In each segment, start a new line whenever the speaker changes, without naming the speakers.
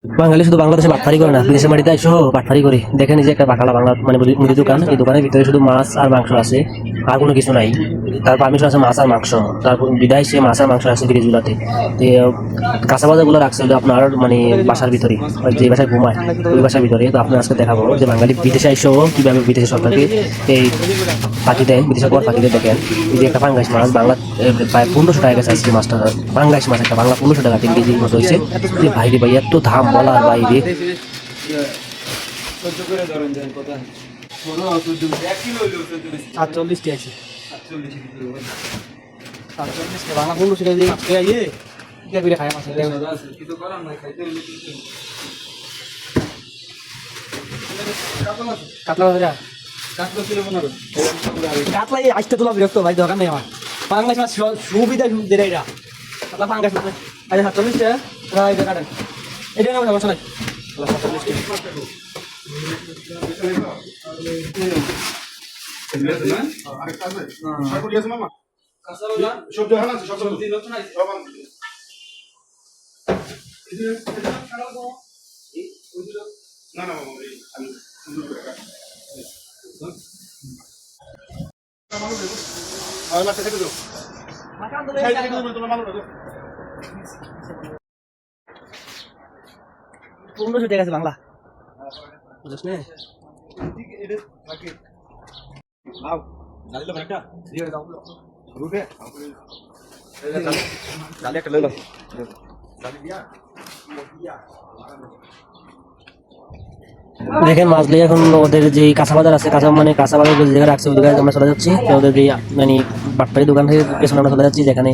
বাঙালি শুধু বাংলাদেশে বাটফারি করে না, বিদেশের মাটিতে এসেও বাটফারি করে। দেখেন এই যে একটা বাংলা বাংলা মানে মুদি দোকান, এই দোকানের ভিতরে শুধু মাছ আর মাংস আছে, আর কোনো কিছু নাই। তার পারমিশন আছে মাছ আর মাংস, তারপর বিদায় সে মাছ আর মাংস আছে ফ্রিজগুলোতে। তো কাঁচা বাজার গুলো রাখছে হলো আপনার মানে বাসার ভিতরে, যে বাসায় ঘুমায় ওই বাসার ভিতরে। তো আপনার আজকে দেখাবো যে বাঙালি বিদেশে এসেও কিভাবে বিদেশি সরকারকে এই ফাঁকি দেয়, বিদেশের পর ফাঁকি দেয়। দেখেন এই যে একটা পাঙ্গাস মাছ বাংলা প্রায় 1500 টাকা গেছে আজকে মাছটা। পাঙ্গাস মাছ একটা বাংলা 1500 টাকা 3 কেজি মতো হয়েছে। যে ভাইরে ভাই এত দাম বলার বাইরে।
কাতলা এই আজটা তোলা বিরক্ত ভাই, দরকার নেই আমার। পাঙ্গাস মাছ সুবিধা সুবিধা এটা কাতলা পাঙ্গাস মাছ। আচ্ছা 47 টাকা এটা কাটেন, এটা নেব সমস্যা নাই। 1500 টাকা আছে বাংলা, বুঝছ না?
দেখেন মাছলি এখন ওদের যে কাঁচা বাজার আছে, কাঁচা বাজার যে জায়গায় রাখছে ওই জায়গায় আমরা চলে যাচ্ছি। তো ওদের যে মানে বাটপাড়ি দোকান থেকে পেছনে আমরা চলে যাচ্ছি, যেখানে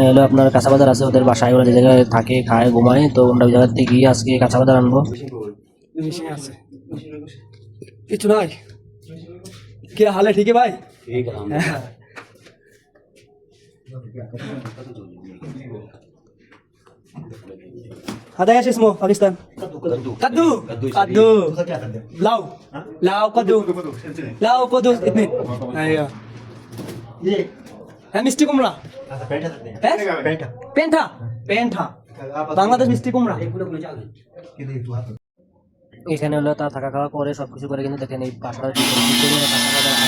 হলো আপনার কাঁচা বাজার আছে ওদের বাসায়, ওরা যে জায়গায় থাকে খায় ঘুমায়। তো আমরা ওই জায়গাতে গিয়ে আজকে কাঁচা বাজার আনবো।
কিছু নাই কি হালে, ঠিক ভাই? आता है इसमें पाकिस्तान कद्दू कद्दू लाओ लाओ कद्दू लाओ कद्दू इतने अय्या ये है मिस्टी कुमड़ा पेंठा पेंठा बांग्लादेश मिस्टी कुमड़ा
এখানে হলো তার থাকা খাওয়া করে সবকিছু করে, কিন্তু দেখেন এই বাসাটা কি পরিমাণে কাঁচা বাজার আছে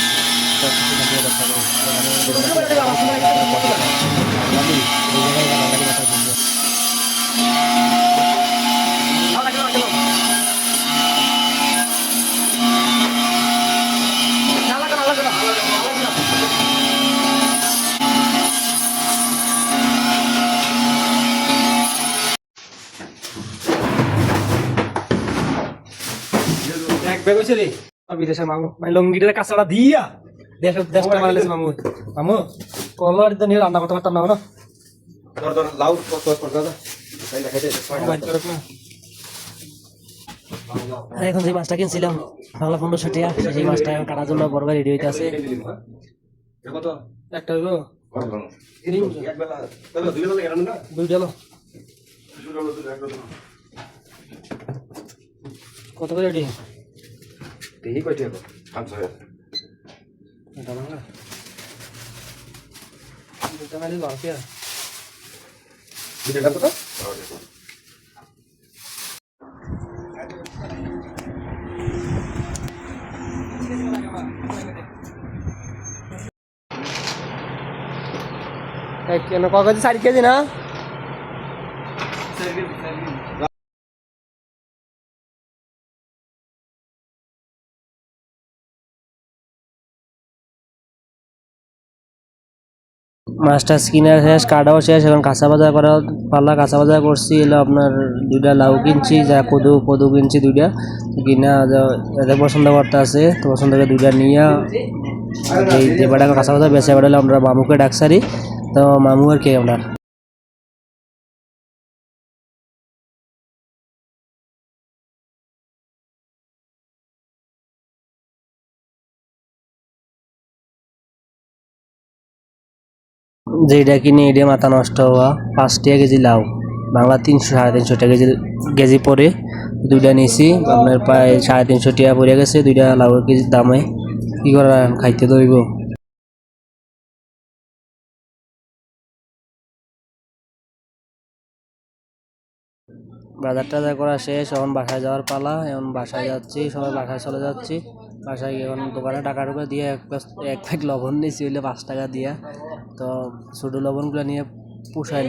সবকিছু লাগিয়ে রাখতে হবে।
এক ব্যাগ হইছে রে বিদেশের মামু মানে লঙ্গিটার কাঁচাটা দিয়া দেশটা মারলেছে মামু। মামু কলার দিন রান্না করতে পারতাম না না। লাউ
এখন যে মাছটা কিনছিলাম বাংলা 1500 টাকা, সেই মাছটা এখন কাটার জন্য বড় ভাই রেডি হইতে আছে।
একটা হইব দুইটা লো কত করে রেডি
দেখি কয়টি হলো 500
এটা বাংলা দুটা মালি লরপিয়া
বিটা কত
এক কেন কত 4 কেজি না
মাছটা স্কিনার শেষ, কাটাও শেষ, এখন কাঁচা বাজার করা পাল্লা। কাঁচা বাজার করছি এলো আপনার দুইটা লাউ কিনছি, যা কদু কিনছি দুইটা কিনা, এদের পছন্দ করতে আছে। তো পছন্দ করে দুইটা নিয়ে যে বেটা কাঁচা বাজার বেঁচে বেড়ালে আমরা মামুকে ডাকসারি। তো মামু আর কি আপনার যেটা কিনে এটা মাথা নষ্ট হওয়া। 5 টাকা কেজি লাউ, বাংলা 300 350 টাকা কেজি পরে দুইটা নিয়েছি। আপনার প্রায় 350 টাকা পড়ে গেছে দুইটা লাউ কেজির দামে। কি করা, খাইতে দইব। বাজার টাজার করা শেষ, এখন বাসায় যাওয়ার পালা। এখন বাসায় যাচ্ছি, সবাই বাসায় চলে যাচ্ছি। বাসায় গিয়ে এখন দোকানে টাকা টুকা দিয়ে এক প্যাক লবণ নিয়েছি, হইলে 5 টাকা দিয়া। তো ছোটো লবণগুলো নিয়ে পুষাই